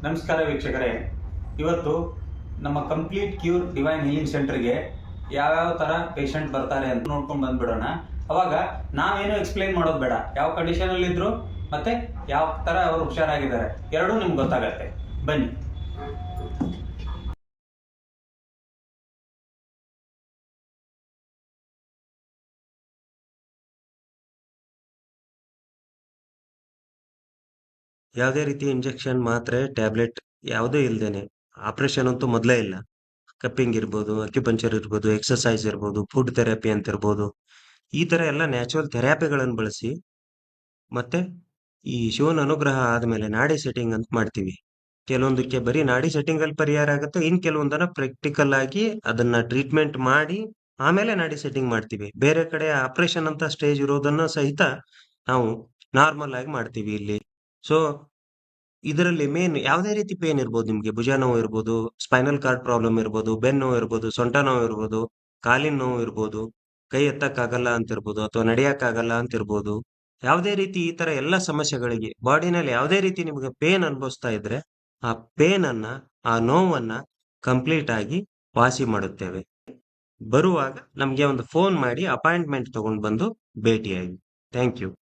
ನಮಸ್ಕಾರ ವೀಕ್ಷಕರೇ, ಇವತ್ತು ನಮ್ಮ ಕಂಪ್ಲೀಟ್ ಕ್ಯೂರ್ ಡಿವೈನ್ ಹೀಲಿಂಗ್ ಸೆಂಟರ್ಗೆ ಯಾವ್ಯಾವ ಥರ ಪೇಷಂಟ್ ಬರ್ತಾರೆ ಅಂತ ನೋಡ್ಕೊಂಡು ಬಂದ್ಬಿಡೋಣ. ಅವಾಗ ನಾವೇನು ಎಕ್ಸ್ಪ್ಲೈನ್ ಮಾಡೋದು ಬೇಡ, ಯಾವ ಕಂಡೀಷನಲ್ಲಿ ಇದ್ರು ಮತ್ತೆ ಯಾವ ಥರ ಅವರು ಹುಷಾರಾಗಿದ್ದಾರೆ ಎರಡೂ ನಿಮ್ಗೆ ಗೊತ್ತಾಗತ್ತೆ. ಬನ್ನಿ. ಯಾವುದೇ ರೀತಿ ಇಂಜೆಕ್ಷನ್, ಮಾತ್ರೆ, ಟ್ಯಾಬ್ಲೆಟ್ ಯಾವುದೇ ಇಲ್ದೇನೆ ಆಪರೇಷನ್ ಅಂತೂ ಮೊದಲೇ ಇಲ್ಲ. ಕಪ್ಪಿಂಗ್ ಇರ್ಬೋದು, ಅಕ್ಯುಪಂಚರ್ ಇರ್ಬೋದು, ಎಕ್ಸರ್ಸೈಸ್ ಇರ್ಬೋದು, ಫುಡ್ ಥೆರಪಿ ಅಂತ ಇರ್ಬೋದು. ಈ ತರ ಎಲ್ಲ ನ್ಯಾಚುರಲ್ ಥೆರಪಿಗಳನ್ನು ಬಳಸಿ ಮತ್ತೆ ಈ ಶಿವನ ಅನುಗ್ರಹ ಆದ್ಮೇಲೆ ನಾಡಿ ಸೆಟ್ಟಿಂಗ್ ಅಂತ ಮಾಡ್ತೀವಿ. ಕೆಲವೊಂದಕ್ಕೆ ಬರೀ ನಾಡಿ ಸೆಟ್ಟಿಂಗ್ ಅಲ್ಲಿ ಪರಿಹಾರ ಆಗುತ್ತೆ, ಇನ್ ಕೆಲವೊಂದನ್ನ ಪ್ರಾಕ್ಟಿಕಲ್ ಆಗಿ ಅದನ್ನ ಟ್ರೀಟ್ಮೆಂಟ್ ಮಾಡಿ ಆಮೇಲೆ ನಾಡಿ ಸೆಟ್ಟಿಂಗ್ ಮಾಡ್ತೀವಿ. ಬೇರೆ ಕಡೆ ಆಪರೇಷನ್ ಅಂತ ಸ್ಟೇಜ್ ಇರೋದನ್ನ ಸಹಿತ ನಾವು ನಾರ್ಮಲ್ ಆಗಿ ಮಾಡ್ತೀವಿ ಇಲ್ಲಿ. ಸೊ ಇದರಲ್ಲಿ ಮೇನ್ ಯಾವುದೇ ರೀತಿ ಪೇನ್ ಇರ್ಬೋದು, ನಿಮ್ಗೆ ಭುಜ ನೋವು ಇರ್ಬೋದು, ಸ್ಪೈನಲ್ ಕಾರ್ಡ್ ಪ್ರಾಬ್ಲಮ್ ಇರ್ಬೋದು, ಬೆನ್ನು ನೋವು ಇರ್ಬೋದು, ಸೊಂಟ ನೋವು ಇರ್ಬೋದು, ಕಾಲಿನ ನೋವು ಇರ್ಬೋದು, ಕೈ ಎತ್ತಕ್ಕಾಗಲ್ಲ ಅಂತ ಇರ್ಬೋದು, ಅಥವಾ ನಡೆಯಕ್ಕಾಗಲ್ಲ ಅಂತ ಇರ್ಬೋದು. ಯಾವುದೇ ರೀತಿ ಈ ತರ ಎಲ್ಲ ಸಮಸ್ಯೆಗಳಿಗೆ ಬಾಡಿನಲ್ಲಿ ಯಾವುದೇ ರೀತಿ ನಿಮ್ಗೆ ಪೇನ್ ಅನುಭವಿಸ್ತಾ ಇದ್ರೆ ಆ ಪೇನ್ ಅನ್ನ, ಆ ನೋವನ್ನ ಕಂಪ್ಲೀಟ್ ಆಗಿ ವಾಸಿ ಮಾಡುತ್ತೇವೆ. ಬರುವಾಗ ನಮ್ಗೆ ಒಂದು ಫೋನ್ ಮಾಡಿ ಅಪಾಯಿಂಟ್ಮೆಂಟ್ ತಗೊಂಡು ಬಂದು ಭೇಟಿಯಾಗಿ. Thank you.